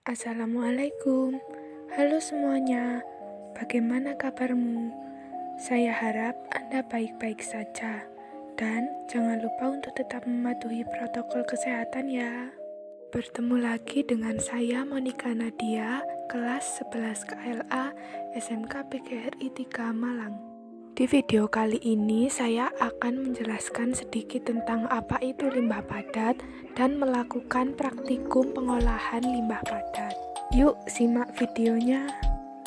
Assalamualaikum. Halo semuanya, bagaimana kabarmu? Saya harap Anda baik-baik saja. Dan jangan lupa untuk tetap mematuhi protokol kesehatan ya. Bertemu lagi dengan saya Monica Nadia, kelas 11 KLA SMK PGRI 3 Malang. Di video kali ini saya akan menjelaskan sedikit tentang apa itu limbah padat dan melakukan praktikum pengolahan limbah padat. Yuk simak videonya.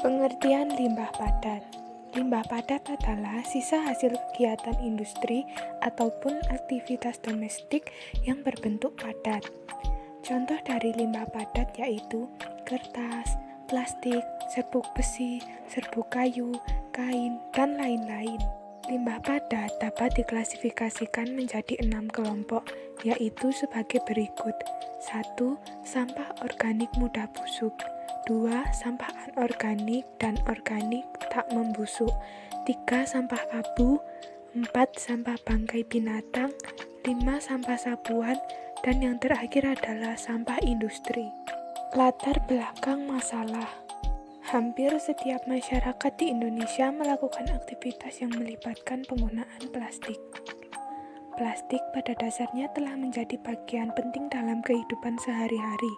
Pengertian limbah padat. Limbah padat adalah sisa hasil kegiatan industri ataupun aktivitas domestik yang berbentuk padat. Contoh dari limbah padat yaitu kertas, plastik, serbuk besi, serbuk kayu, kain, dan lain-lain. Limbah padat dapat diklasifikasikan menjadi 6 kelompok, yaitu sebagai berikut. 1. Sampah organik mudah busuk. 2. Sampah anorganik dan organik tak membusuk. 3. Sampah abu. 4. Sampah bangkai binatang. 5. Sampah sapuan. Dan yang terakhir adalah sampah industri. Latar belakang masalah. Hampir setiap masyarakat di Indonesia melakukan aktivitas yang melibatkan penggunaan plastik. Plastik pada dasarnya telah menjadi bagian penting dalam kehidupan sehari-hari.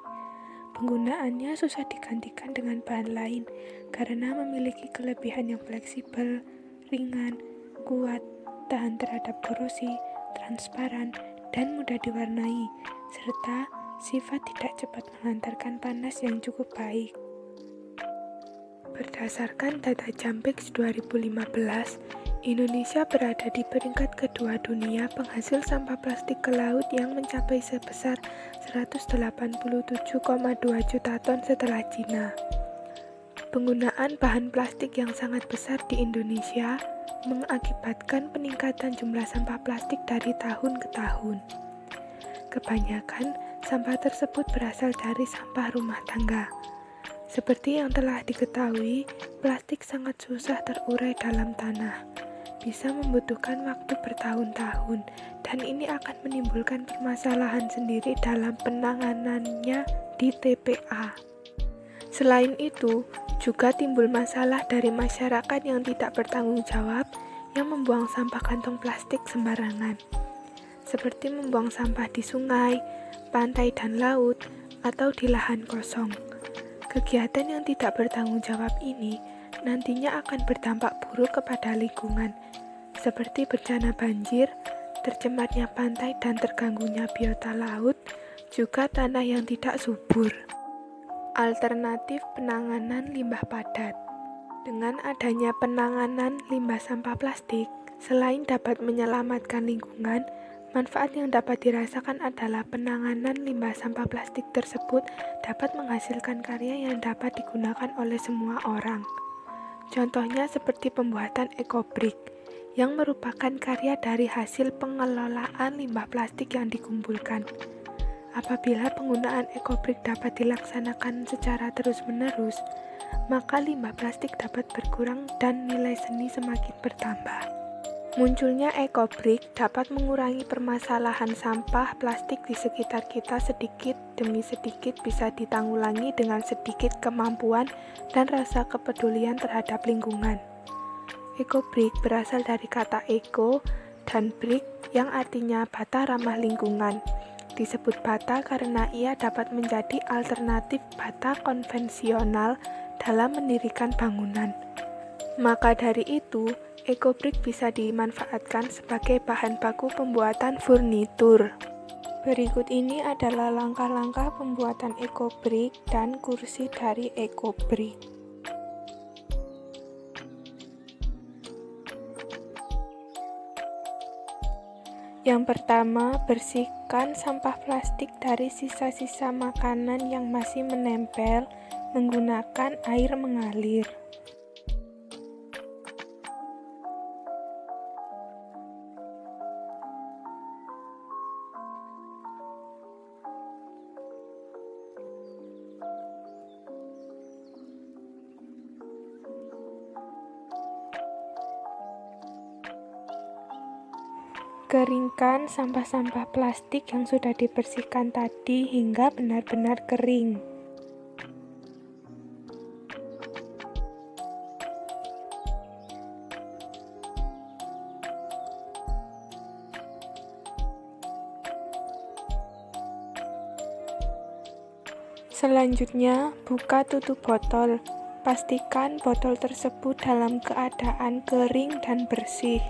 Penggunaannya susah digantikan dengan bahan lain karena memiliki kelebihan yang fleksibel, ringan, kuat, tahan terhadap korosi, transparan, dan mudah diwarnai, serta sifat tidak cepat mengantarkan panas yang cukup baik. Berdasarkan data Jampiks 2015, Indonesia berada di peringkat kedua dunia penghasil sampah plastik ke laut yang mencapai sebesar 187,2 juta ton setelah Cina. Penggunaan bahan plastik yang sangat besar di Indonesia mengakibatkan peningkatan jumlah sampah plastik dari tahun ke tahun. Kebanyakan sampah tersebut berasal dari sampah rumah tangga. Seperti yang telah diketahui, plastik sangat susah terurai dalam tanah. Bisa membutuhkan waktu bertahun-tahun, dan ini akan menimbulkan permasalahan sendiri dalam penanganannya di TPA. Selain itu, juga timbul masalah dari masyarakat yang tidak bertanggung jawab yang membuang sampah kantong plastik sembarangan, seperti membuang sampah di sungai, pantai dan laut, atau di lahan kosong. Kegiatan yang tidak bertanggung jawab ini nantinya akan berdampak buruk kepada lingkungan, seperti bencana banjir, tercemarnya pantai dan terganggunya biota laut, juga tanah yang tidak subur. Alternatif penanganan limbah padat. Dengan adanya penanganan limbah sampah plastik, selain dapat menyelamatkan lingkungan, manfaat yang dapat dirasakan adalah penanganan limbah sampah plastik tersebut dapat menghasilkan karya yang dapat digunakan oleh semua orang. Contohnya seperti pembuatan ekobrik, yang merupakan karya dari hasil pengelolaan limbah plastik yang dikumpulkan. Apabila penggunaan ekobrik dapat dilaksanakan secara terus-menerus, maka limbah plastik dapat berkurang dan nilai seni semakin bertambah. Munculnya ekobrik dapat mengurangi permasalahan sampah plastik di sekitar kita sedikit demi sedikit bisa ditanggulangi dengan sedikit kemampuan dan rasa kepedulian terhadap lingkungan. Ekobrik berasal dari kata eko dan brik yang artinya bata ramah lingkungan. Disebut bata karena ia dapat menjadi alternatif bata konvensional dalam mendirikan bangunan. Maka dari itu, ekobrik bisa dimanfaatkan sebagai bahan baku pembuatan furnitur. Berikut ini adalah langkah-langkah pembuatan ekobrik dan kursi dari ekobrik. Yang pertama, bersihkan sampah plastik dari sisa-sisa makanan yang masih menempel menggunakan air mengalir. Keringkan sampah-sampah plastik yang sudah dibersihkan tadi hingga benar-benar kering. Selanjutnya, buka tutup botol. Pastikan botol tersebut dalam keadaan kering dan bersih.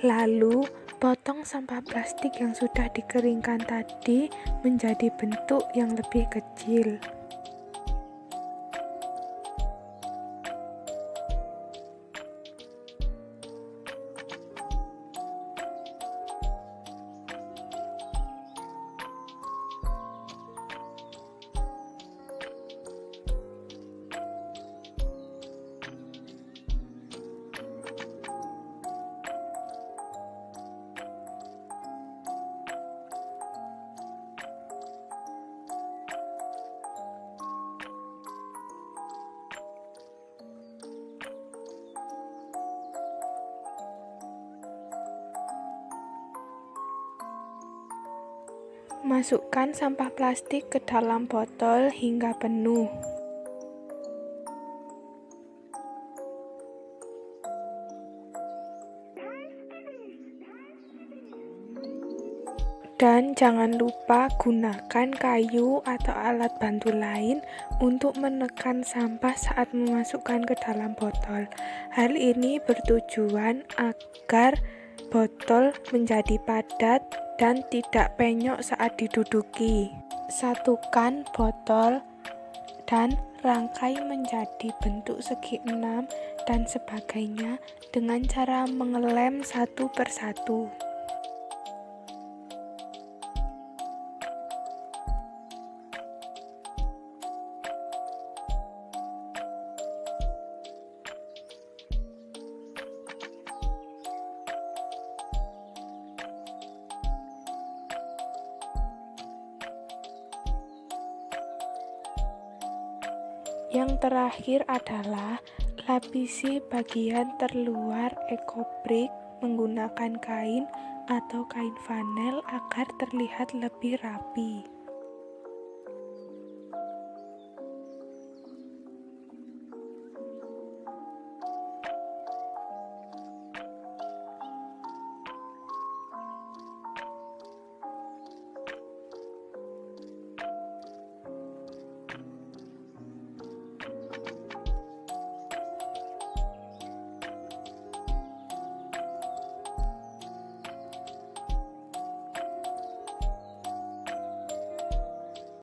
Lalu, potong sampah plastik yang sudah dikeringkan tadi menjadi bentuk yang lebih kecil. Masukkan sampah plastik ke dalam botol hingga penuh. Dan jangan lupa gunakan kayu atau alat bantu lain untuk menekan sampah saat memasukkan ke dalam botol. Hal ini bertujuan agar botol menjadi padat dan tidak penyok saat diduduki. Satukan botol dan rangkai menjadi bentuk segi 6 dan sebagainya dengan cara mengelem satu persatu. Yang terakhir adalah lapisi bagian terluar ekobrik menggunakan kain atau kain vanel agar terlihat lebih rapi.